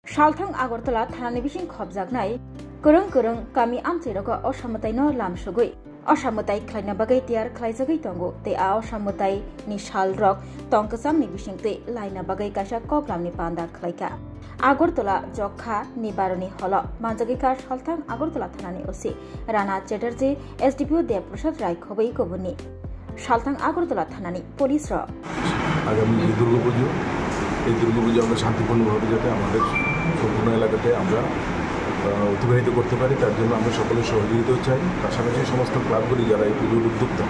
Shalthang Agartala Thanani Bising Khobjagnai Kurung Kurung Kami Amchiroko Oshamutai no Lamshugui Oshamutai Klaina Bagai Tiar Klaizagai Tongo Te A Oshamutai Ni Shal Rock Tonkasam Ni Bising Te Laina Bagai Kasha Koklam Ni Panda Klaika Agartala Jokha Ni Baroni Holo Manjagika Shalthang Agartala Thanani Osi Rana Chatterjee SDPO Deprashad Rai Khobai Kobuni Shalthang Agartala Thanani Police Ro আগামী দুর্গাপুজো এই দুর্গাপুজো আমরা শান্তিপূর্ণভাবে যাতে আমাদের সম্পূর্ণ এলাকাতে আমরা অতিবাহিত করতে পারি তার জন্য আমরা সকলের সহযোগিতাও চাই। পাশাপাশি সমস্ত ক্লাবগুলি যারা এই পুজোর উদ্যোক্তা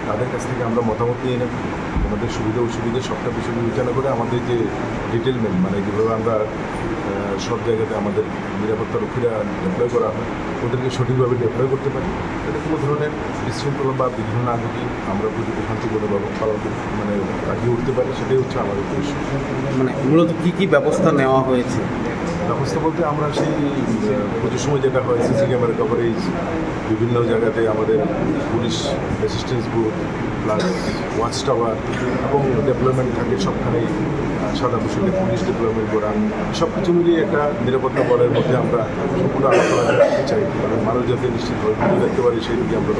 তাদের কাছ থেকে আমরা মতামত নিয়ে নেব, আমাদের সুবিধা অসুবিধা সবটা বিষয় বিবেচনা করে আমাদের যে ডিটেলমেন্ট মানে যেভাবে আমরা সব জায়গাতে আমাদের নিরাপত্তা রক্ষীরা ডেপ্লয় করা হয় ওদেরকে সঠিকভাবে ডেপ্লয় করতে পারি, এটা কোনো ধরনের বিশৃঙ্খলা বা বিঘ্ন না ঘটি আমরা পুজোকে শান্তিপূর্ণভাবে পালন মানে কাটিয়ে উঠতে পারি, সেটাই হচ্ছে আমাদের উদ্দেশ্য। মানে মূলত কী ব্যবস্থা নেওয়া হয়েছে? ব্যবস্থা বলতে আমরা সেই পুজোর সময় যেটা হয় সিসি ক্যামেরা কভারেজ, বিভিন্ন জায়গাতে আমাদের police assistance booth plus watch tower এবং ডেভেলপমেন্ট থাকে সবখানেই সাদা পোশাকে পুলিশ ডেভেলপমেন্ট করা, সব কিছু মিলিয়ে একটা নিরাপত্তা বলের মধ্যে আমরা সম্পূর্ণ আলোচনা রাখতে চাই, কারণ মানুষ যাতে নিশ্চিতভাবে পুজো দেখতে পারি সেই দিকে আমরা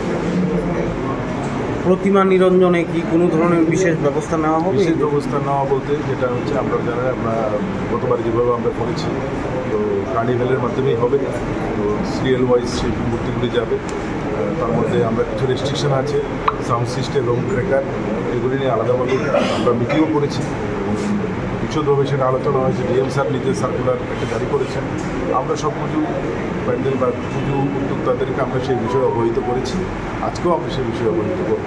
প্রতিমা নিরঞ্জনে কি কোনো ধরনের বিশেষ ব্যবস্থা নেওয়া হবে? বিশেষ ব্যবস্থা নেওয়া বলতে যেটা হচ্ছে আমরা জানেন আমরা গতবার যেভাবে আমরা করেছি তো কার্নিভ্যালের মাধ্যমেই হবে, তো সিরিয়াল ওয়াইজ সেই মূর্তিগুলি যাবে, তার মধ্যে আমরা কিছু রেস্ট্রিকশন আছে সাউন্ড সিস্টেম এবং ক্র্যাকার এগুলি নিয়ে আলাদাভাবে আমরা মিটিংও করেছি, বিশদভাবে সেটা আলোচনা হয়েছে। ডিএম স্যার নিজে সার্কুলার একটা জারি করেছেন, আমরা সব পুজো প্যান্ডেল বা পুজো উদ্যোক্তাদেরকে আমরা সেই বিষয়ে অবহিত করেছি, আজকেও আমরা সেই বিষয়ে অবহিত করব।